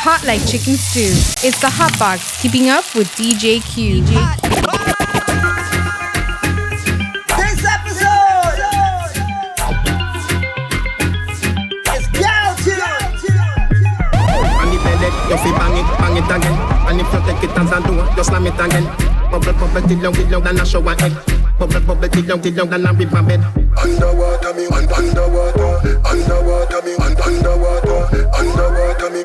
hot like chicken stew. It's the Hot Box, keeping up with DJ Q. This episode is Gyal And if you feel bang it again. And if you take it as a door, just slam it again. Bubble, bubble, till long, than a shower head. Bubble, bubble, till long, than a river bed. Underwater me, underwater me, underwater me, underwater me.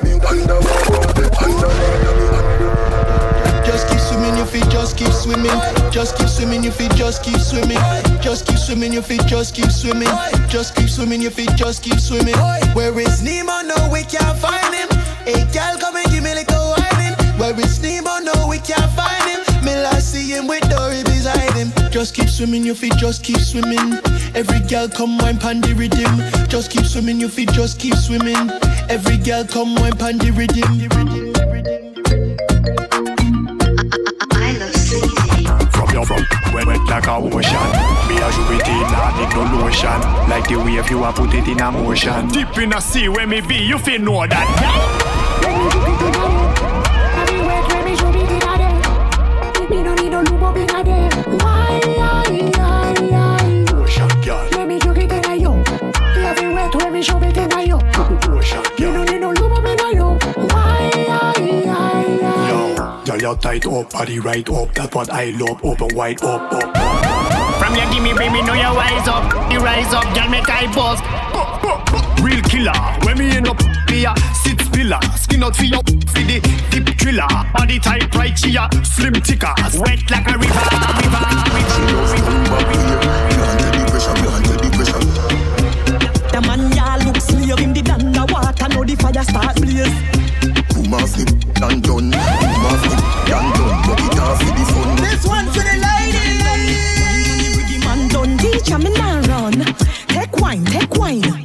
Just keep swimming, your feet just keep swimming. Just keep swimming, your feet just keep swimming. Just keep swimming, your feet just keep swimming. Just keep swimming, your feet just keep swimming. Where is Nemo? No, we can't find him. Hey, girl, come and give me a little whining. Where is Nemo? No, we can't find him. Me last see him with Dory beside him. Just keep swimming, your feet just keep swimming. Every girl come wine pan the rhythm. Just keep swimming, your feet just keep swimming. Every girl come wine pan the rhythm. I love sleazy. From your front, wet like a ocean. Me a do it in a need no lotion. Like the wave you a put it in a motion. Deep in a sea where me be, you feel know that. Me no need no lubo big a day. Why? Ocean girl. Let me joke it in a yo. Everywhere to every show it in a yo. Ocean Me girl. no need no lubo big a yo. Why? Girl, you tight up, body right up. That's what I love. Open wide up. From you give me, baby, know you wise up. You rise up, girl, make I buzz. Real killer. When me end up here, sit spiller. Skin out for you, for the deep driller. Body type right here, slim tickers. Wet like a river. The man ya look slave in the underwater. Now the fire start blaze. Massive and done, massive and done. But it off for the fun. This one for the ladies. The man done teach me now run. Take wine.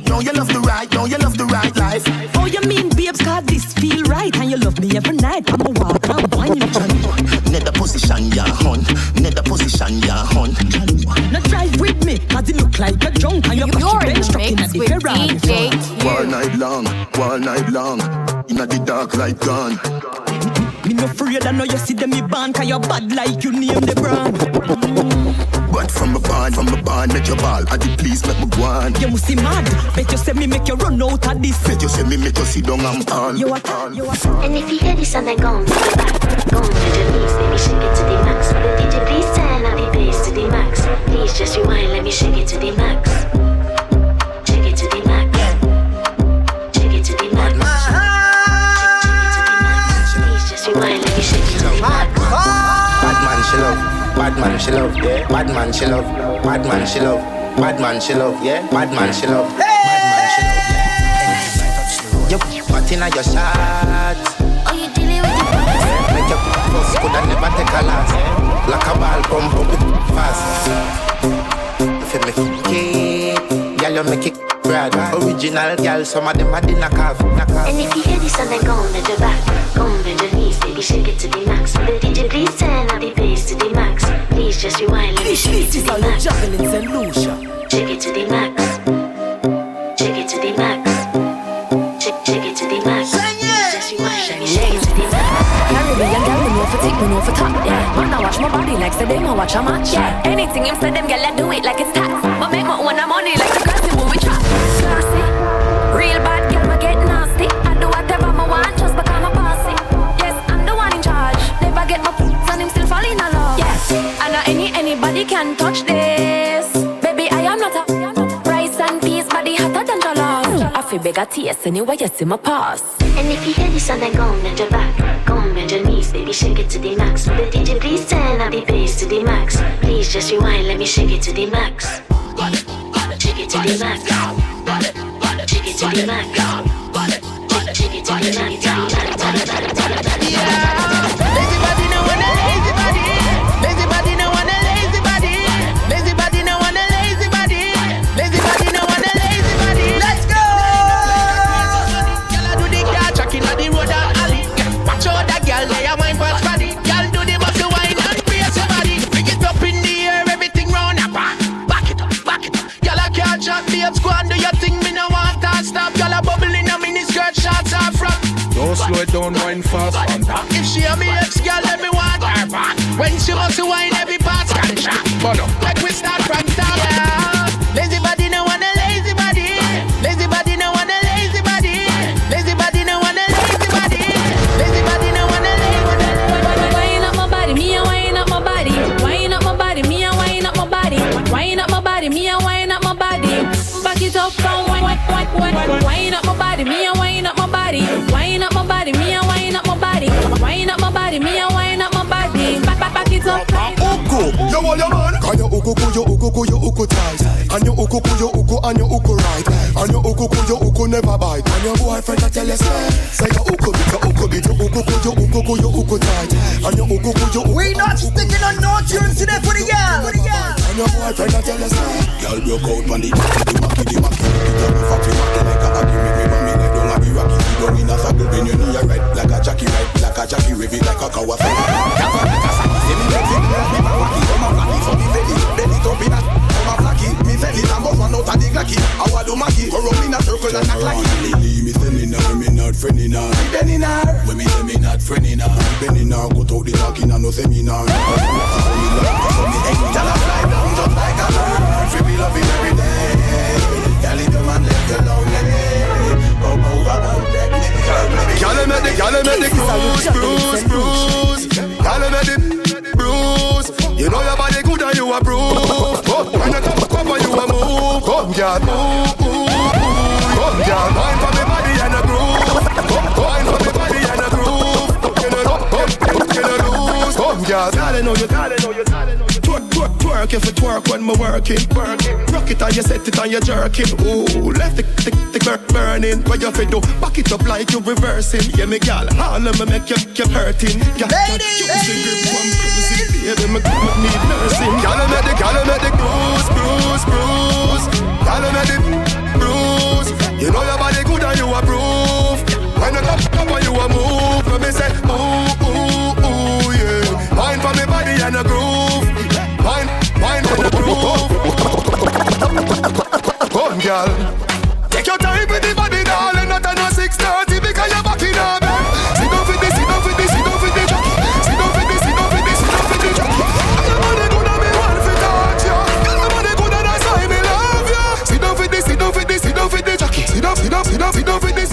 Don't you love the right? Don't you love the right life? Oh, you mean babes, cause this feel right. And you love me every night. I'ma walk and wine. Nether position, ya hun. Nether position, ya hun. Now drive with me, cause it look like a drunk. And you're in the trucking mix at the with Ferrari. DJ All Q. night long. Inna the dark light gone. Me no afraid, I know you see them me band. Cause you're bad like you name the brand. But from a barn, make your ball. I did please make me go on. You must be mad. Bet you say me make you run out of this. Bet you say me make you sit down and all. You are. And if you hear this and then go on to the back, go on to the knees, let me shake it to the max. DJ, please turn up the bass to the max. Please just rewind, let me shake it to the max. Shake it to the max. Shake it to the max. Please just rewind, let me shake it to the max. Bad man she love, bad man she love, yeah. Bad man she love, bad man she love, bad man she love, yeah. Bad man she love, bad man she love, yeah. You put in your shot. Oh, you dealing with the boss? Make your boss could have never take a last. Like a ball pump up fast. If you make it kick, girl you make it brad. Original girl, some of them are the knockoff. And if you hear this and then go on to the back, go on to the knees, baby, shake it to the max. The DJ, please turn up the bass to the max. Please just rewind, let me shake it to the max. Shake it to the max. Shake it to the max. Shake it to the max. Please just rewind, let me shake it to the max. Caribbean girl, me know for tick, me know for top. Yeah, man, I watch my body like say them, I watch a match. Yeah, anything him say them, girl, I do it like it's tax. But make my own money like the classy when we trap. Classy, real bad girl, we get nasty. I do whatever I want just because I'm a bossy. Yes, I'm the one in charge. Never get my p***s and him still fall in love. Yes, I know anybody can touch this. Baby, I am not a rice and peas, body hotter than jollof. I feel bigger taste anyway, you see my pass. And if you hear this and then go on bend your back, go on bend your knees, baby, shake it to the max. The DJ, please turn up the bass to the max. Please just rewind, let me shake it to the max. Shake it to the max. Shake it to the max. Shake it to the max. Yeah. Lazy body no want a lazy body. Lazy body no want a lazy body. Lazy body no want a lazy body. Lazy body no want a lazy body. Let's go. Girl, I do the car track inna the road and alley. Watch out that girl, they a wine past body. Girl, do the muscle wine and brace your body. Bring it up in the air, everything round up. Back it up, back it up. Girl, I can't chat, babes, go and do your thing. Me no want to stop. Girl, I bubble in don't wine fast. If she a me ex-girl, let me want her back. When she must wine, every part can shot. But no. Like we start from top. Yeah. Lazy body, no want a lazy body. Lazy body, no want a lazy body. Lazy body, no want a lazy body. Lazy body, no want a lazy body. Wine up my body, me a wine up my body. Wine up my body, me a wine up my body. Wine up my body, me a wine up my body. Back it up from wine up my body, me a wine up my body. Wine up my body, me a wine up my body. Wine up my body, me a wine up my body. Back it up. Uku, you want your man? Can you uku tight? And you uku and you uku right. And you uku never bite. And your boyfriend that tell you say you uku bit, you uku tight. And you uku. We not sticking on no tunes today for the girl. And your boyfriend that tell you say girl broke out on the maki. Like a happy, make me mommy, they don't have you rocky. You don't in a saddle when you need a ride. Like a jockey ride, like a jockey rev it like a cow. See me make it, me my wacky. Come on, wacky, so me belly top in a come a flaky. Me sell it and bust one out of the glacky. I want to maki, go round in a circle and act like it. Me sending her, me not friending her. Me bending her, when me say me not friending her. Me bending her, go talk the talking and no seminar. So me love, so me hang. Tell her fly down just like a bird. Free me loving every day. Girl, if your man left you lonely, come over and take me. Girl, make the bruise. Girl, make the bruise. You know your body good and you a bruise. When you come and you a move. Come, girl, move. Come, girl, wine for me body and a groove. Wine for me body and a groove. You know lose. Come, girl, gotta know you. Twerk if it twerk when me working. Rock it and you set it and you jerking. Ooh, left the burning. What you fi do? Back it up like you reversing. Yeah, me gal, all of me make you hurting. Ladies, use the grip and bruising. Baby, me need nursing. Gal, make the bruise. Gal, make the bruise. You know your body good and you approve. When you come and you a move, when me say ooh, yeah. Wine for me body and a groove. Wine for the groove. Come, girl. Take your time with the body, darling. Not on a 6:30 because you're back in our bed. Sit down for this jockey. Sit down for the jockey. And your body good and me want to touch you. And your body good and that's why me love you. Sit down for the jockey. Sit down for this.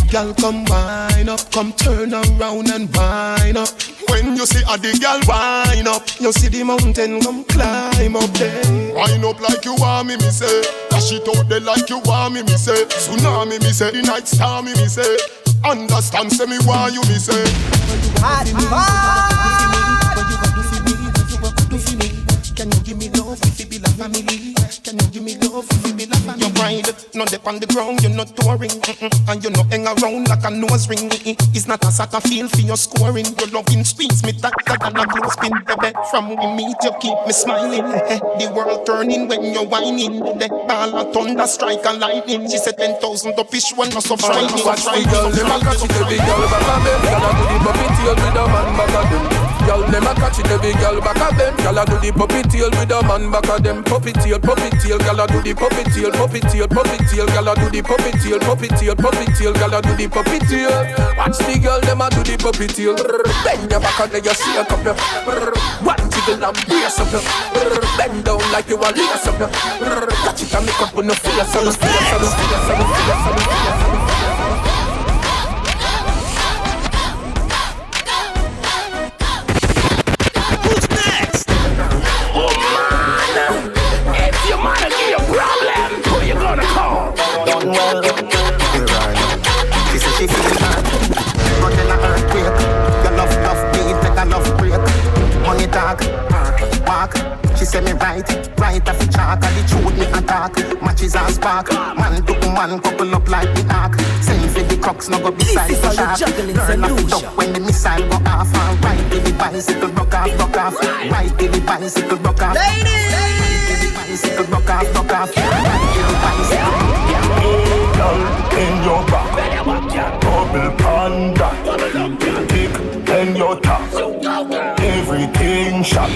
Girl, come wind up, come turn around and wind up. When you see a the girl wind up, you see the mountain come climb up there. Wind up like you want me say. Dash it out there like you want me say. Tsunami me say, the night star me say. Understand, say me why you me say. Can you give me love if it be like family? Can you give me love if it be like family? You ride, not up on the ground, you're not touring. And you not hang around like a nose ring. It's not a soccer field for your scoring. Your loving squeeze me tighter than a clothespin, baby. From we meet you keep me smiling. The world turning when you're whining. The ball of thunder strike and lightning. She said 10,000 up each one, no stop shining. Watch the girl, them a catch it, the big girl back of them. Girl a do the puppy tail with a man back of them. Girl, them a catch it, the big girl back of them. Girl a do the puppy tail with a man back of them. Puppy tail, girl a do the puppy tail. Girl a do the puppy tail. Girl a do the puppy tail. Watch the girl, them a do the puppy tail. Bend your back and then you shake up. One jiggle and brace up. Bend down like you a lace up. Catch it and make up on the face. Who's next? Oh man, if your man give you a problem, who you gonna call? Done well. She said she feels bad, but in an earthquake. Your love beat, take a love break. Money talk, walk. She said me right off the chalk. And the truth me attack. Matches and spark. Man to man couple up like the ark. Send for the crooks, no go beside the shark. Turn off it up when the missile go off. And ride till the bicycle rock off. Ride till the bicycle rock off. Ladies! Ride till the bicycle rock off. Ride till the bicycle. In your back, double panda, tick in your top, everything shot.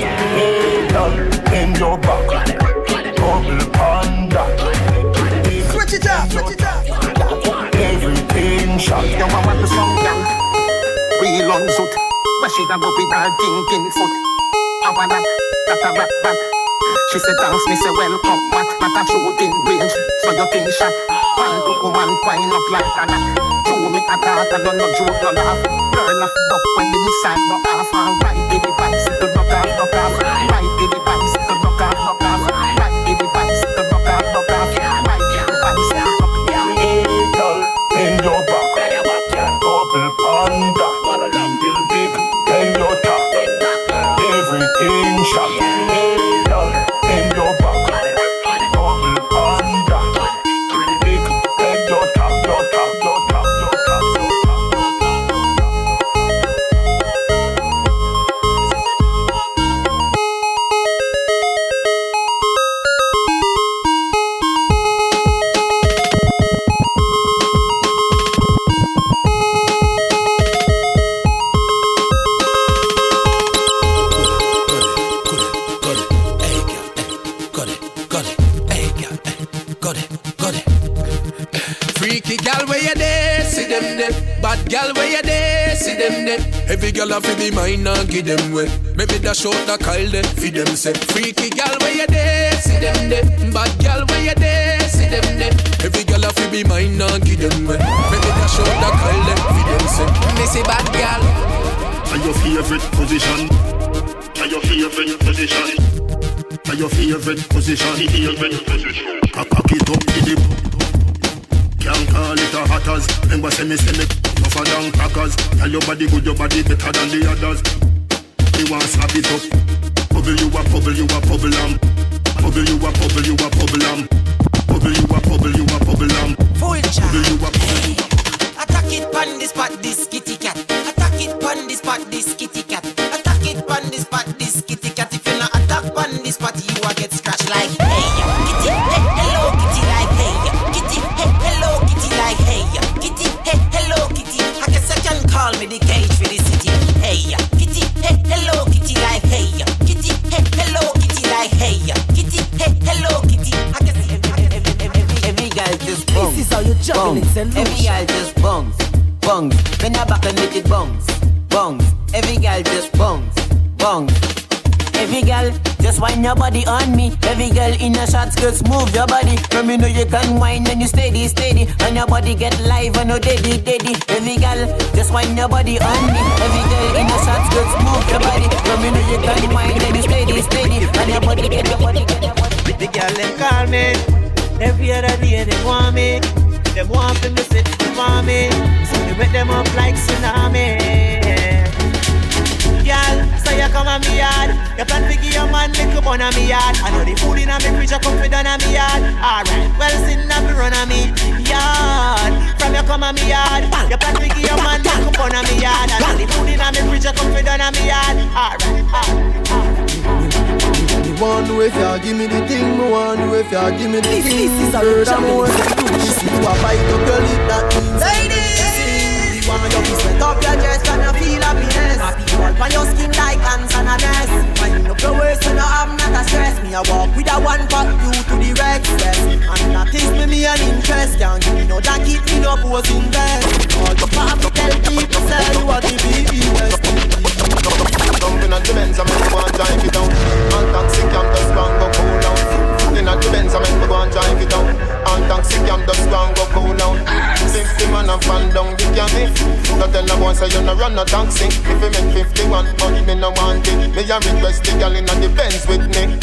In your back, double panda, Switch it up. everything shot. Yo, I want the song, run suit. Where she a go with her thinking foot. I wanna that a rap back. She said thanks, me say welcome. What a shooting range, so you think shot. One to woman wind up like that. Show me a dart, I don't know joke no laugh. Girl of duck when the missile go off. Right in the bicycle, knock off, knock off. Right in the bicycle, knock off, knock off. Right in the bicycle, knock off, knock off. Right in the bicycle, knock off. Hey, girl, in your back, double panda, till big, in your top, everything shot. Hey, girl, in your back, double panda, till big, in your top, your top, your top, your top, your top. Freaky gal where you there, see them there. Bad gal where you there, see them there. Every gal a fi be mine and give them way. Maybe dash out the Kyle there, feed them say. Freaky gal where you there, see them there. Bad gal where you there, see them there. Every gal a fi be mine and give them way. Maybe dash out the Kyle there, feed them say. Me say bad gal. Are your favorite position? Are your favorite position? Are your favorite position? Favorite position. Cock it up in the. Can't call it a hatters. Remember say me tougher than crackers. Tell your body good, your body better than the others. You want slap it up. Bubble you a bubble, you a bubble Bubble you a bubble, you a bubble Bubble you a bubble, you a bubble Full chat. Bubble you a bubble. Attack it pon this spot, this kitty cat. Attack it pon this spot, this kitty cat. Attack it pon this spot, this kitty cat. If you not attack pon this spot, you will get scratched like hey, kitty, hey, hello, kitty, like hey, kitty, hey, hello, kitty, like hey, kitty, hey, hello, kitty. I guess I can call me the cage for the city. Hey, kitty, hey, hello, kitty, like hey, kitty, hey, hello, kitty, like hey, kitty, hey, hello, kitty. I guess every girl just bungs. This is how you juggling, every girl just bungs, bungs. When I back and make it bungs, bungs. Every girl just bungs, bungs. Every girl, just wind your body on me. Every girl in a short skirts, move your body. From me know you can wind and you steady, steady. And your body get live and no daddy, daddy. Every girl, just wind your body on me. Every girl in a short skirts, move your body. From me know you can wind and you steady, steady. And your body get, your body get, your body get. The girl them call me. Every other day they want me. They want me to sit for me. So they wet them up like tsunami. Gyal, so you come on me yard. You plan to give your man make up on me yard. I know the food in me fridge, you come fit on me yard. Alright, well sitting up and run on me yard. From you come on me yard. You plan to give your man make up on me yard. I know the food in me fridge, you come fit on me yard. Alright, Me want to if you give me the thing, me want to if you give me the thing. This is a Furthermore, this is to a fight up your lip, that means ladies. You want your sweat up your chest and you feel happiness. Happy all on your skin like ants and a nest. Wind up your waist and you have not a stress. Me a walk with a one pack you to the red stress. And that is me an interest. Can't give me no jacket, me no pose in bed. All the pop tell people say you are the BBS. Jumping on the Benz, I make me go and drive it down. On taxi cam, just go and go cool down. In on the Benz, I make me go and drive it down. On taxi cam, just go and go cool down. 50 man and fan down the cabin. Don't tell no boy say you no run no taxi. If you make 51, but me no want it. Me a request the girl in on the Benz with me.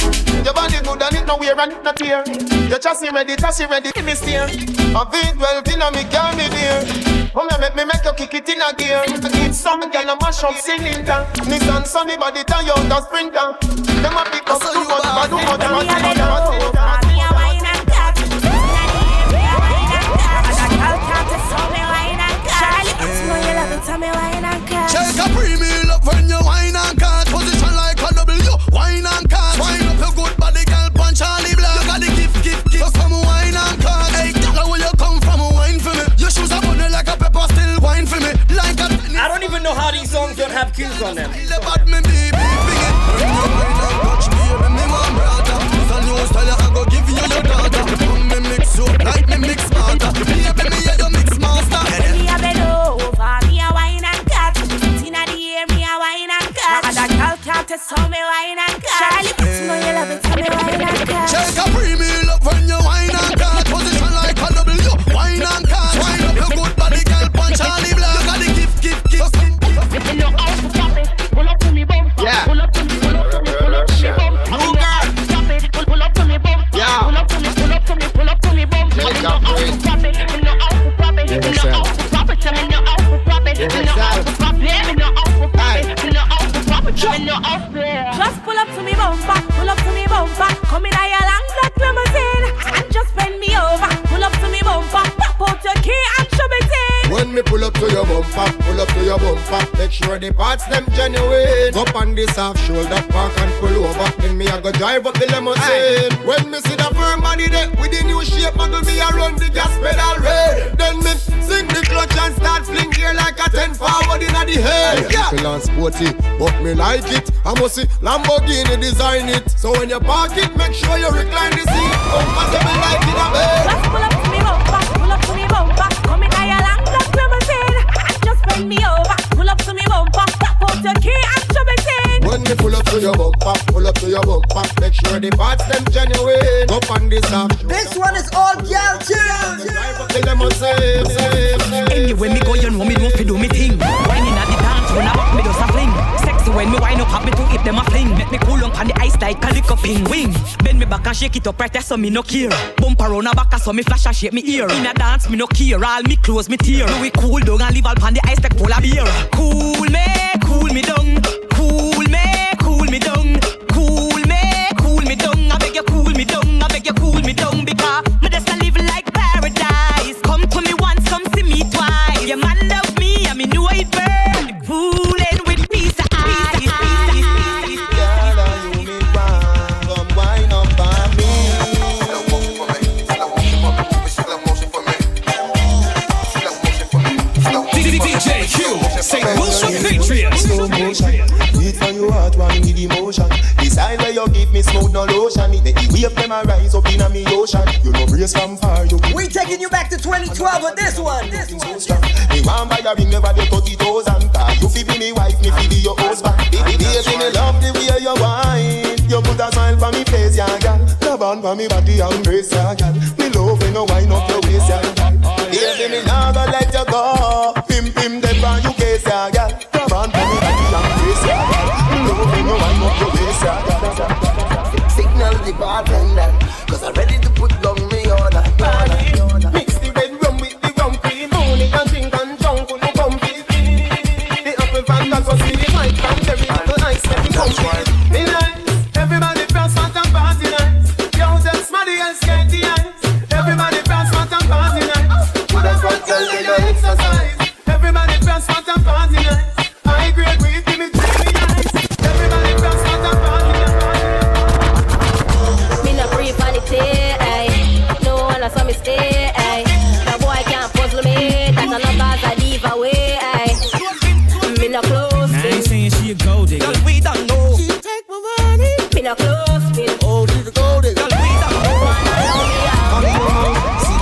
Your body good and it no wear and it no tear. Your chassis ready, give me steer. A V12 in a me car me dear. Come here, make you kick it in a gear. Need some girl a mash up cylinder. Nissan Sunny body tie out a sprinter. Them a pick up too much, but too much. Shake a premium love when you wine and cut. Position like a W, wine and cut. Wine up your good body, girl, punch Charlie Black. You got the gift, so come wine and cut. Hey, girl, where you come from, wine for me. Your shoes are bunny like a pepper, still wine for me. Like a tennis. I don't even know how these songs don't have cues on them. About me, baby, bring it. When you wine and touch me, me want brother. It's a new style, I go give you your daughter. Come me mix up, like me mix smarter. Baby, me, you mix master. Me a bend over, me a wine and cut. Inna pull up to your bumper. Make sure the parts them genuine. Up on this half shoulder, park and pull over. Then me I go drive up the limousine. When me see the firm body there with the new shape, muggle me I run the gas pedal red. Then me sing the clutch and start fling gear like a 10 forward in the head. Yeah, feel and sporty, but me like it. I must see Lamborghini design it. So when you park it, make sure you recline the seat. Comfortable like in a bed. Just pull up to me bumper, pull up to me bumper. Come in your long black limousine. Just bend me over, pull up to me bumper. Tap out your key and show me thing. When me pull up to your bumper, pull up to your bumper. Make sure the parts them genuine. Up on this half. This one is all Gyal tunes. Anyway me go, you know me don't fi do me thing. Whining at the dance, when I walk me just a fling. Sexy when me wind up, have me to hit them a fling. Make me cool on the ice like a lick up in wing. Bend me back and shake it up right there so me no care. Bump around a back so me flash and shake me ear. In a dance me no care, all me close me tear. Do we cool down and leave all pan the ice like polar beer. Cool me down. Cool me down. Cool me down. I beg you cool me down. I beg you cool me down because me just a live like paradise. Come to me once, come see me twice. Your man love me, and me know it burn. Fooling with peace of eyes. Girl, you me want, come wine up on me. DJ Q, St. Lucia Patriots. Slow motion, beat for your heart, one with emotion. Decide where you give me smooth, no lotion. It make the wave them a rise up in a me ocean. You know brace from far, you. We taking you back to 2012 with this one. Me want buy a ring over the 30,000. You fi be me wife, me fi be your husband. Baby, me love the way you whine. You put a smile for me face, yeah, girl. Love on for me body and brace, yeah, girl. Me love when you wind up your waist, yeah, girl. Baby, me nah go let you go. Pim dead on you case, yeah, girl. Love on for me body and brace, yeah, girl. Me love when you wind up your waist, yeah, girl. Signal the bartender, 'cause I'm ready to put down me order. Mix the red rum with the rum cream. Only can drink and drunk on the comfy. The apple van that's what see white cranberry. The ice and comfy. Me nice, everybody press fat and party nice. Yo, just smarty and skate the ice. Everybody press fat and party nice. Put a front girl in your exercise. Everybody press fat and party nice. I grade with give me dreamy nice. Everybody press fat and party nice. Me no free vanity, no one saw me stay, the boy can't puzzle me. That's enough cause I leave away, me no close. I ain't saying she a gold digger. Cause we don't know. She take my money. Me no close, me no. Oh, she's a gold digger. Cause we don't know. See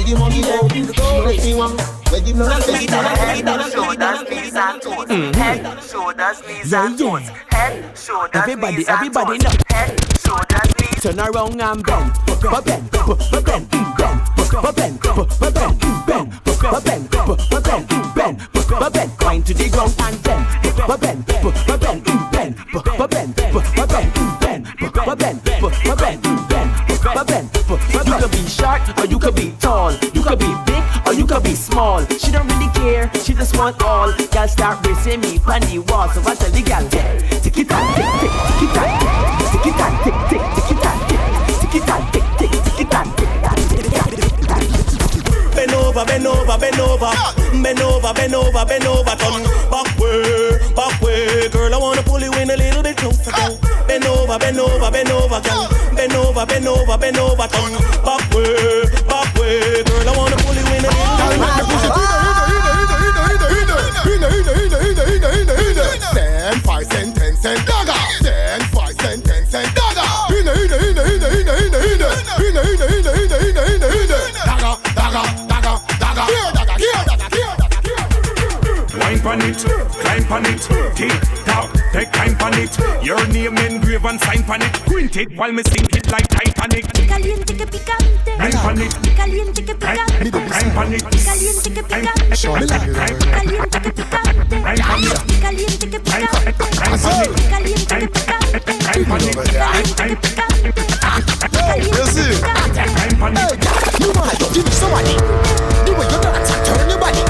the money go, the gold digger. Where the money Head, shoulders, knees and toes. Head, shoulders, knees and toes. Head, shoulders, knees and toes. Head, shoulders, knees. Turn around and bend, bend. Wind to the ground and bend. You could be short or you could be tall. You could be big or you could be small. She don't really care, she just want all. Y'all start racing me on the wall. So I tell the gal, tick it and tick, tick it and tick, tick it and tick, tick it and tick, tick it and tick, tick it and tick. Bend over, bend over, bend over. Bend over, bend over, bend over. Turn back way. Girl, I wanna pull you in a little bit closer, girl. Bend over, girl. Bend over, turn back way. Girl, I wanna pull you in a little bit closer. 10, 5 cent, 10 cent dagger. 10, 5 cent, 10 cent dagger. Wine pan it, climb pan it, tick tock, take time pan it. Your name engraved and sign pan it. Print it while me sing it like Titanic. Caliente que picante. Climb pan it, Caliente que picante. climb pan it. Caliente que picante. Caliente que picante. Climb pan it, Caliente que picante. climb pan it. Caliente que picante. Climb pan it, Caliente que picante. climb pan it. You want to give me somebody. The way you dance and turn your body.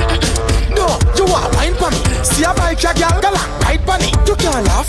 No, you want wine for me. See a bike, your girl, right for me. You can't laugh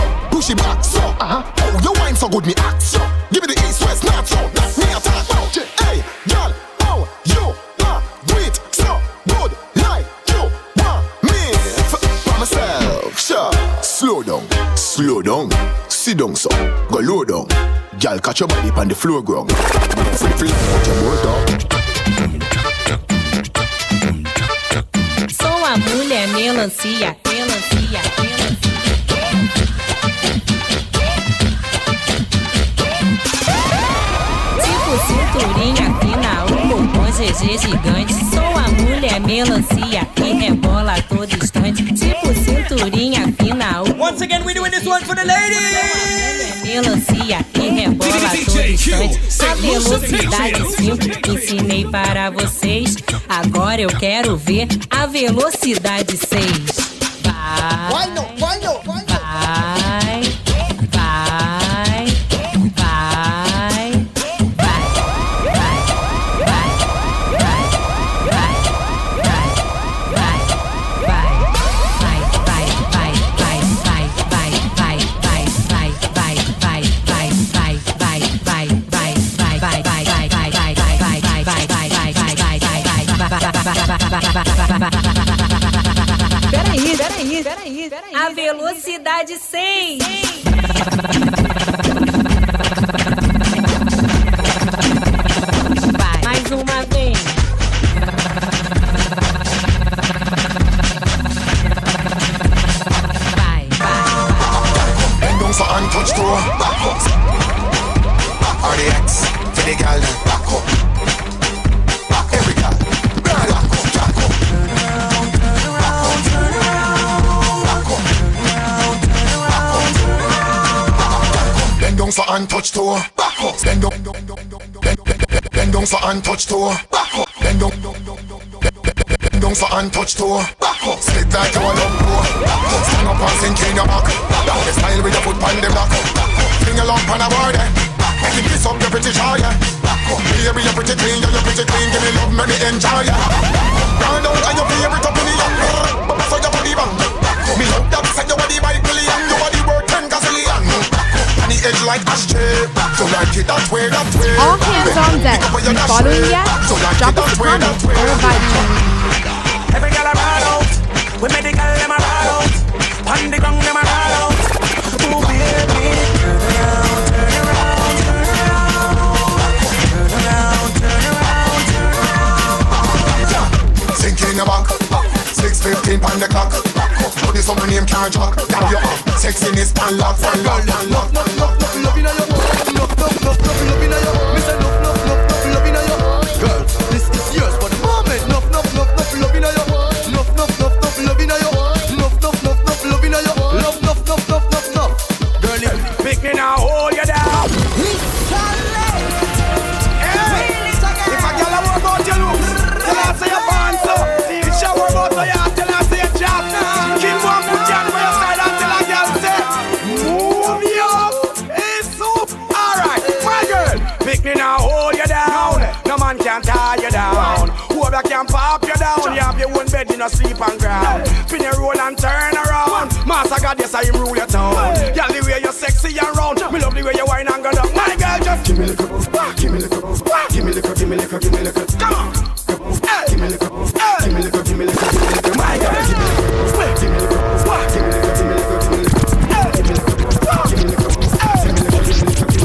good me ask you. Give me the east, west, north, south. That me a talk about. Hey, girl, how you do it so good like you want me? For myself, sure. Slow down, sit down, so go low down. Girl, catch your body on the floor ground. Free, put your board down. Sou a mulher melancia. Tipo cinturinha fina, o bombom GG gigante. Sou a mulher melancia que rebola a todo instante. Tipo cinturinha fina, o Once again, we're doing this one for the ladies. Melancia que rebola a todo instante. A velocidade 5 ensinei para vocês. Agora eu quero ver a velocidade 6. Vai, Peraí. A velocidade 6. Vai, mais uma vez. Vai. Bend down so and touch toe. Back up. RDX for the girl then. Back up. Every girl. Back up. Bend down so and touch toe. Back up. Bend down so and touch toe. Back up. Bend down so and touch toe. Back up. Split like you a love blow. Stand up and sink in your back. Down the style with your foot on the block. Bring your lump on a board. Make it kiss up your pretty jaw. Baby, you're pretty clean. You're pretty clean. Give me love, money, enjoy. Round out and your favorite up in the young. But before your body bang. Me love that side your body by billion. Your body worth 10 gazillion. The edge like ashtray. So like it that way. All hands on deck. You following yet? Drop us a comment or a vibe check. Every girl a roll out. We make the girl them a roll out. On the ground them a roll out. Ooh baby, turn around. Sink in your back. 6:15 on the clock. Put this on my name can't talk. Down your up. Sexiness and lock. Love in your love in your Miss love in your girl. This is yours for the moment. Love in your love in your love in your Girl, pick me now, hold you down. If a girl a work out your look, tell her say your pants up. If she work out your ass, tell her say your job. Keep one put you on your side and tell a girl say, move you up, it's soup. Alright, my girl, pick me now, hold you down. No man can tie you down. Whoever can pop you down. You have your own bed, you no sleep on ground. Spin your roll and turn around. Master God, yes, I rule your town. Girl, the way you're sexy and round. Me love the way you whine and go down. My girl, just give me the cup. Give me the cup. Give me the cup. Give me the cup. Give me the cup. Come on. Give me the cup. Give me the cup. Give me the cup. Give me the cup. My girl, give me the cup. Give me the cup. Give me the cup. Give me the cup. Give me the cup. Give me the cup. Give me the cup. Give me the cup.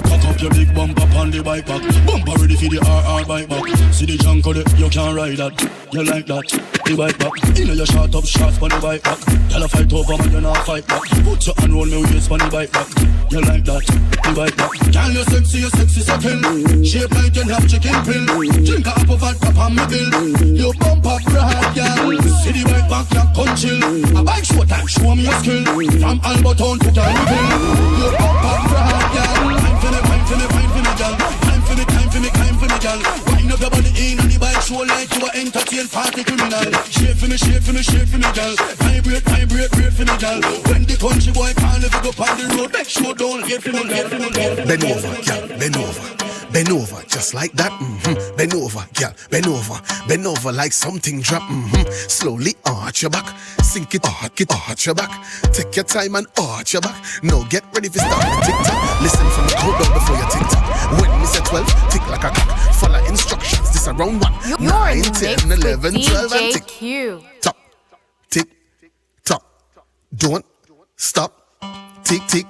Cock up your big bumper on the bike back. Bumper ready for the RR bike back. See the junk on it, you can't ride that. You like that, the bike back. You know you shot up shots on the bike back. Y'all a fight over me, you not fight back. Put your hand roll me waist on the bike back. You like that, the bike back. Girl, you sexy second. Shape like you have chicken pill. Drink a apple vodka on me bill. You bump up right, girl. See the bike back, you come chill. A bike show time, show me your skill. From Alberton to Canterville. You bump up right, girl. Time for me, girl. Time for me, girl. Wind up your body in on the bike show like you are entertain party criminal. Shake for me, girl. Vibrate for me, girl. When the country boy can't live go on the road, make sure don't hate for me, girl. Bend over, girl. Bend bend over, just like that. Bend over, girl, bend over like something drop. Slowly arch your back, sink it, arch your back. Take your time and arch your back. Now get ready for start the tick-tock. Listen from the countdown before you tick-tock. When me say 12, tick like a clock. Follow instructions, this around 1, 9, 10, 11, 12 and tick. Top, tick, tock. Don't stop, tick, tick,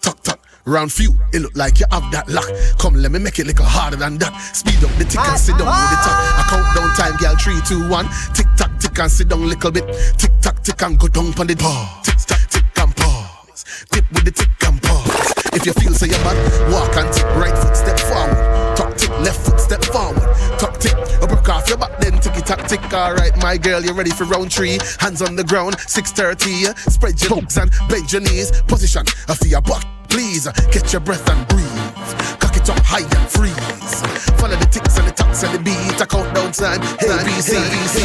tock, tock. Round few, it look like you have that luck. Come, let me make it little harder than that. Speed up the tick and sit down with the top. I count down time, girl, 3, 2, 1. Tick tock, tick and sit down little bit. Tick tock, tick and go down on the pause. Tick tock, tick and pause. Tip with the tick and pause. If you feel so you're bad, walk and tick. Right foot, step forward. Tuck tick, left foot, step forward. Tuck tick, break off your back, then ticky tack tick. Alright, my girl, you ready for round 3? Hands on the ground, 6:30. Spread your legs and bend your knees. Position, I feel your butt. Please, catch your breath and breathe. Cock it up high and freeze. Follow the ticks and the tacks and the beat. I count down time. A, B, C, D, C.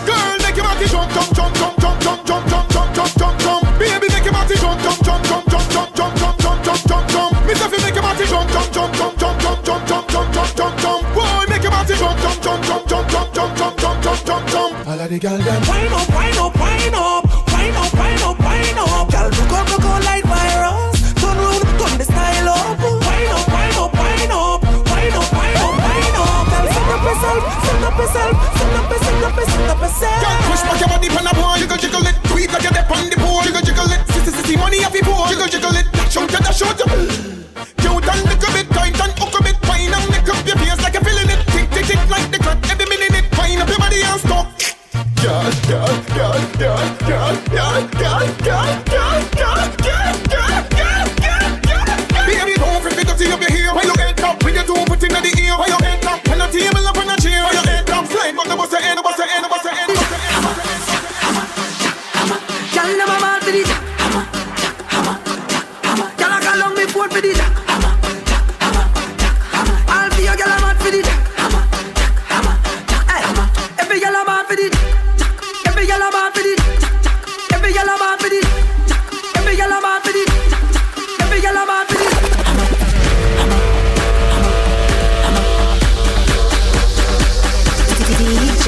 Girl, make your body jump, jump, jump, jump, jump, jump, jump, jump, jump, jump, jump, jump. Baby, make your body jump, jump, jump, jump, jump, jump, jump, jump, jump, jump, jump, jump. Miss Effie, make your body jump, jump, jump, jump, jump, jump, jump, jump, jump, jump, jump, jump. Boy, make your body jump, jump, jump, jump, jump, jump, jump, jump, jump, jump, jump, jump. All of the girls them wind up, wind up, wind up, wind up, wind up, wind up. Girl, go like virus. Turn round, turn the style up. Wind up, wind up, wind up, wind up, wind up, wind up. Girl, send up yourself, send up yourself, send up yourself, send up yourself, send up yourself. Girl, push back your body on the board. Jiggle, jiggle it, tweet like you're deep on the board. Jiggle, jiggle it, see money off your board. Jiggle, jiggle it, dash out. Cute and little bit tight and hook a bit fine and lick up your face like you're feeling it. Tick, tick, tick like the clock every minute. It wind up your body and stop. Baby, don't forget to see up your hair. While you head up, with your two foot in the ear. While you head up, and the table up on a chair. While you head up, slide on the bus end, the bus end, the bus end. Y'all never mad for the jack. Y'all a call on me phone for the jack. I'll be your girl, I'm mad for the jack. Every girl I'm mad for the jack. Every girl I'm mad for the jack. Every girl I'm mad for the jack. Every girl I'm mad for the jack. Every girl I'm mad for the DJ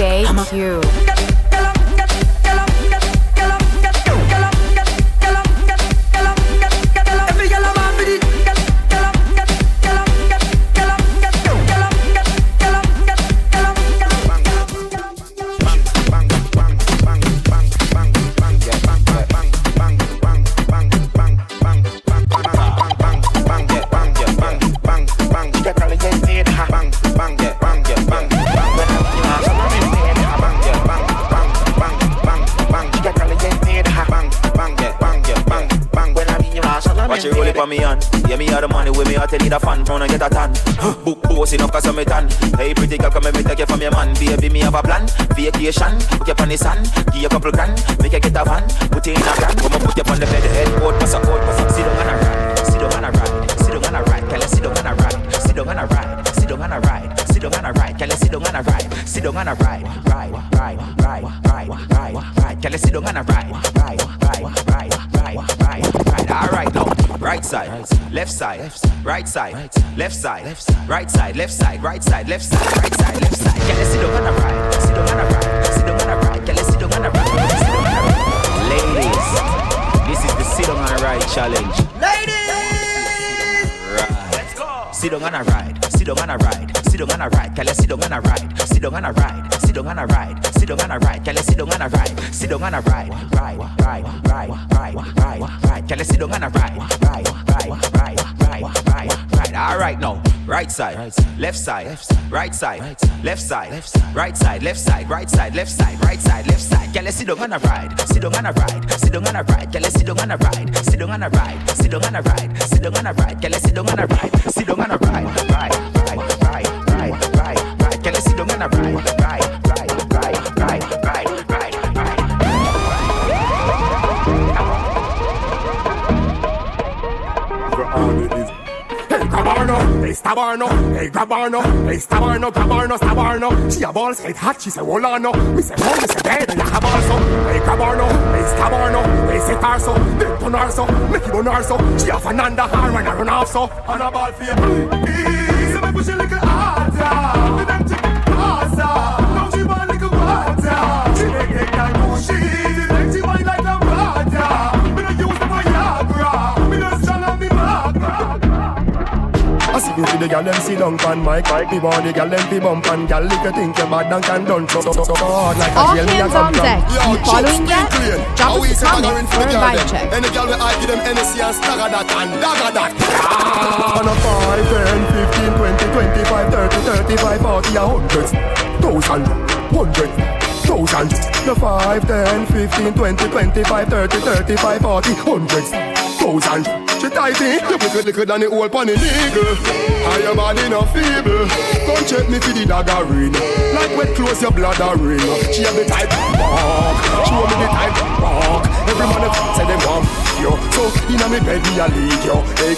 Q. Watch it roll it on me on. Yeah, me have the money with me, I tell you the fan phone and get a tan. Book boss enough cause I'm a tan. Hey pretty girl, come and me take you from your man. Baby, me have a plan. Vacation, put you on the sun. Give you a couple grand, make you get a van. Put you in a grand, come and put you on the bed. Headboard, pass a coat. Sit down and a ride, sit down and a ride, sit down and a ride. Can I sit down and a ride, sit down and a ride, sit down and a ride, sit down and a ride. Can I sit down and a ride, sit down and a ride, ride. Can I sit down and a ride, ride. Alright now, right side, left side, right side, left side, right side, left side, right side, left side, right side, left side. Can I sit down and a ride, sit down and a ride, sit down and a ride. Can I sit down and a ride, sit down and a ride. Ladies, this is the sit down and a ride challenge. Ladies, right. Let's go. Sit down and a ride, sit down and a ride, sit down and a ride. Can I sit down and a ride, sit down and a ride, sit down and a ride, sit down and a ride. Can I sit down and a ride, sit down and a ride, ride. Can I sit down and a ride, ride. Alright now, right side, left side, right side, left side, right side, left side, right side, left side, right side, left side. Can I sit down and a ride, sit down and a ride, sit down and a ride. Can I sit down and a ride, sit down and a ride, sit down and a ride, sit down and a ride. Can I sit down and a ride, sit down and a ride, ride. Can I sit down and a ride, ride. Hey, grab her no, hey, stab her no, hey, grab her no, hey, stab her no, grab her no, stab her no. She a balls get hot, she say hold on no. Me say hold, me say dead, and you have her so. Hey, grab her no, hey, stab her no, hey, set her so, then turn her so, make you burn her so. She a Fernanda her when I run off so. On a ball for you. Easy, me push a little harder. Me them chick faster. Now she want little water. She make it like mushy. She make she wine like a rata. Me no use the Viagra. Me no strong on me mark. I see you see the gal them sit down pan mic. Me want the gal them fi bump and gal if you think you bad and can done so hard like all a jail me a hands come on from. deck. You following that? Drop us a comment for a vibe check. Any gal we I give them NSC and stagger that and dagger that. On a 5, 10, 15, 20, 25, 30, 35, 40, 100, 1,000, 100,000. The 5, 10, 15, 20, 25, 30, 35, 40, 100,000. She tighty, you liquor than the old pony nigga. And your body no feeble. Come check me for the dagger ring. Like wet close your bladder ring. She have the type walk. Show me the type walk. Every man say them want yo. So inna me bed me a lead yo. Hey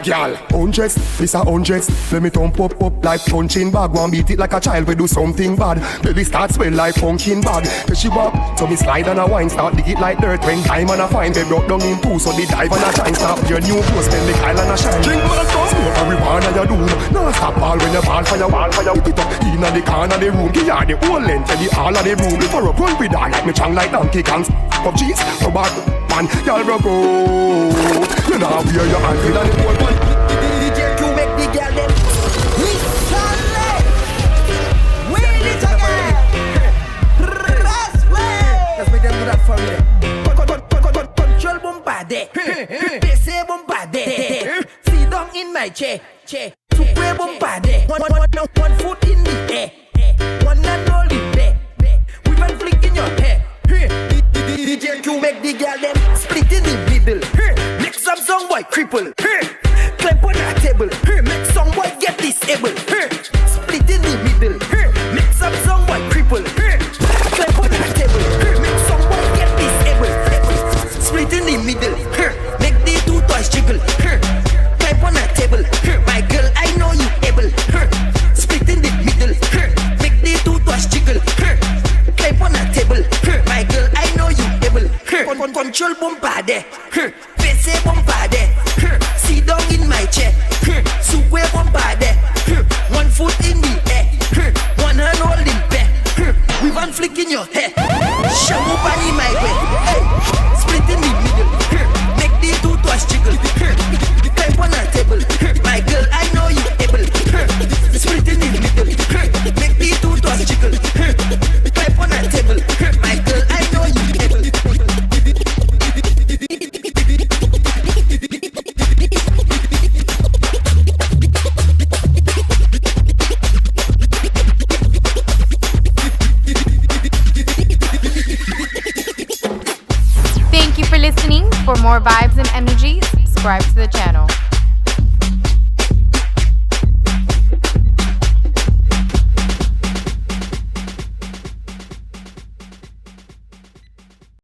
gyal, hundreds, this a hundreds. Let me thump up like punching bag. One beat it like a child we do something bad. Belly start swell like pumpkin bag. Then she walk, so me slide and a wine start dig it like dirt. When time and a fine, they broke down in two, so they dive and a shine. Stop your new clothes, spend the Kyle and a shine. Drink Malcolm, smoke marijuana you do. No stop all when you ball for your wall for your. Put it up inna the corner the room. Give her the whole length of the all of the room. Before a run with her like me chang like donkey gangs. Of jeans, no back, man, y'all broke out. You know wear your ankle and the whole one. DJ Q make the girl them. Wheel it again. Let's make them do that for me. Control bombade. PC bombade. Sit down in my chair. Super bombade. One foot in the air. One and all in there. We can flick in your hair. DJ Q make the girl them split in the middle. Make some song boy cripple. Climb on the table. Make some boy get disabled. Split in the middle. Make some song boy cripple. Climb on the table. Make some boy get disabled. Split in the middle. Make the two toys jiggle. Climb on the table. My girl, I know you able. Split in the middle. Make the two toys jiggle. Climb on the table. My girl, I know you able. Control bombade. PC bombade. Sit down in my chair. Super bombade. One foot in the air. One hand holding back. With one flick in your hair. Shamu bunny my way. Split in the middle. Make the two toys jiggle. Climb on the table. My girl, I know you able. Split in the middle. Make the two toys jiggle. Climb on the table. My girl, I know you able. Thank you for listening. For more vibes and energy, subscribe to the channel.